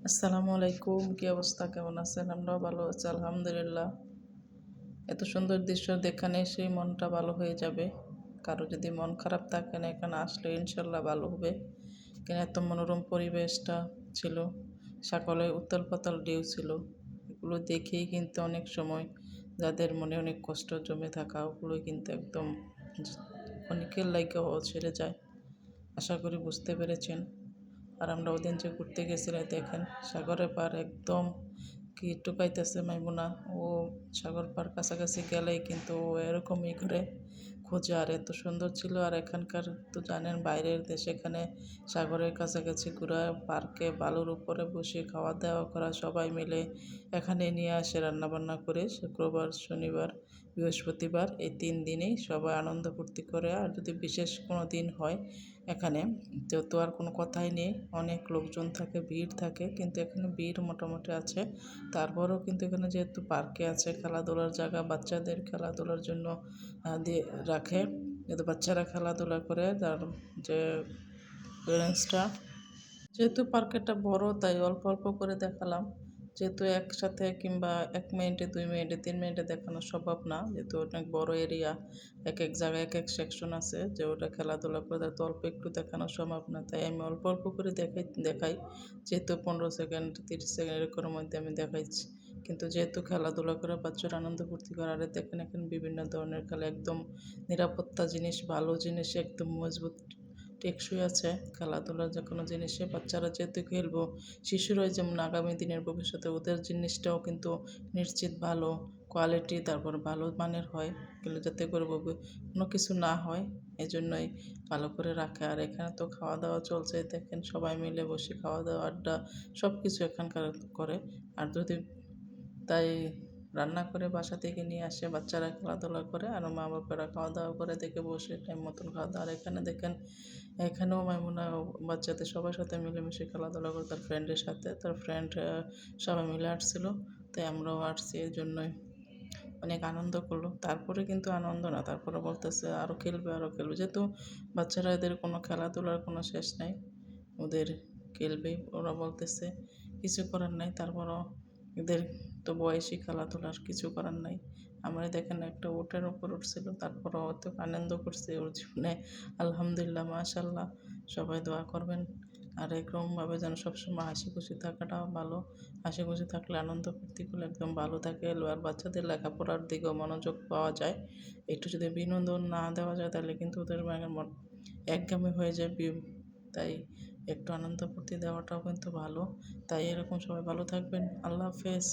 আসসালামু আলাইকুম, কি অবস্থা, কেমন আছেন? আমরাও ভালো আছি আলহামদুলিল্লাহ। এত সুন্দর দৃশ্য দেখানে এসেই মনটা ভালো হয়ে যাবে। কারো যদি মন খারাপ থাকে না, এখানে আসলে ইনশাল্লাহ ভালো হবে। এখানে এত মনোরম পরিবেশটা ছিল, সকলে উত্তাল পাতাল ঢেউ ছিল। এগুলো দেখেই কিন্তু অনেক সময় যাদের মনে অনেক কষ্ট জমে থাকা, ওগুলো কিন্তু একদম অনেকের লাইগেও ছেড়ে যায়। আশা করি বুঝতে পেরেছেন। আর আমরা ওদিন যে ঘুরতে গেছিলাম, দেখেন সাগরের পার একদম কি টুকাইতেছে মাইমুনা। ও সাগর পার কাছাকাছি গেলেই কিন্তু ও এরকমই করে খোঁজে। আর এত সুন্দর ছিল। আর এখানকার তো জানেন, বাইরের দেশ, এখানে সাগরের কাছাকাছি ঘোরা, পার্কে বালুর উপরে বসে খাওয়া দাওয়া করা, সবাই মিলে এখানে নিয়ে আসে রান্নাবান্না করে। শুক্রবার, শনিবার, বৃহস্পতিবার এই 3 দিনেই সবাই আনন্দ ফুর্তি করে। আর যদি বিশেষ কোনো দিন হয় এখানে, তো আর কোনো কথাই নেই, অনেক লোকজন থাকে, ভিড় থাকে। কিন্তু এখানে ভিড় মোটামুটি আছে, তারপরেও কিন্তু এখানে যেহেতু পার্কে আছে, খেলাধুলার জায়গা, বাচ্চাদের খেলাধুলার জন্য দিয়ে রাখে, যাতে বাচ্চারা খেলাধুলা করে। তার যে প্যারেন্টসরা, যেহেতু পার্কটা বড়, তাই অল্প অল্প করে দেখালাম। যেহেতু একসাথে কিংবা 1 মিনিটে, 2 মিনিটে, 3 মিনিটে দেখানো সম্ভব না, যেহেতু অনেক বড় এরিয়া, এক এক জায়গায় এক এক সেকশন আছে, যে ওটা খেলাধুলা করে তো অল্প একটু দেখানো সম্ভব না। তাই আমি অল্প অল্প করে দেখাই। যেহেতু 15 সেকেন্ড, 30 সেকেন্ড এরকমের মধ্যে আমি দেখাইছি। কিন্তু যেহেতু খেলাধুলা করে বাচ্চারা আনন্দ ফুর্তি করে, আর দেখেন এখানে বিভিন্ন ধরনের খেলা, একদম নিরাপত্তা জিনিস, ভালো জিনিস, একদম মজবুত টেকসই আছে। খেলাধুলার যে কোনো জিনিসে বাচ্চারা যেহেতু খেলবো, শিশুরাই যেমন আগামী দিনের ভবিষ্যতে, ওদের জিনিসটাও কিন্তু নিশ্চিত ভালো কোয়ালিটি, তারপর ভালো মানের হয়, এগুলো যাতে করে কোনো কিছু না হয়, এজন্যই ভালো করে রাখে। আর এখানে তো খাওয়া দাওয়া চলছে, দেখেন সবাই মিলে বসে খাওয়া দাওয়া, আড্ডা, সব কিছু এখানকার করে। আর যদি তাই রান্না করে বাসা থেকে নিয়ে আসে, বাচ্চারা খেলাধুলা করে আর মা বাবারা খাওয়া দাওয়া করে, দেখে বসে টাইম মতন খাওয়া দাওয়া। আর এখানে দেখেন, এখানেও মাইমুনা বাচ্চাদের সবার সাথে মিলেমিশে খেলাধুলা করে, তার ফ্রেন্ডের সাথে, তার ফ্রেন্ড সবাই মিলে আসছিল। তাই আমরাও আসছি, এই জন্যই অনেক আনন্দ করলো। তারপরে কিন্তু আনন্দ না, তারপরে বলতেছে আরও খেলবে, আরও খেলবে। যেহেতু বাচ্চারা, এদের কোনো খেলাধুলার কোনো শেষ নাই, ওদের খেলবেই, ওরা বলতেছে, কিছু করার নাই। তারপরও এদের তো বয়সী খেলাধুলার, কিছু করার নাই। আমরা দেখেন একটা উটের উপর উঠছিল, তারপরও অত আনন্দ করছে ওর জীবনে। আলহামদুলিল্লাহ, মাশাল্লাহ। সবাই দোয়া করবেন। আর এরকমভাবে যেন সবসময় হাসি খুশি থাকাটাও ভালো। হাসি খুশি থাকলে, আনন্দ ফুর্তি করলে একদম ভালো থাকে। আর বাচ্চাদের লেখাপড়ার দিকেও মনোযোগ পাওয়া যায়। একটু যদি বিনোদন না দেওয়া যায়, তাহলে কিন্তু ওদের একঘেয়েমি হয়ে যায়। তাই একটু আনন্দ ফুর্তি দেওয়াটাও কিন্তু ভালো। তাই এরকম সবাই ভালো থাকবেন। আল্লাহ হাফেজ।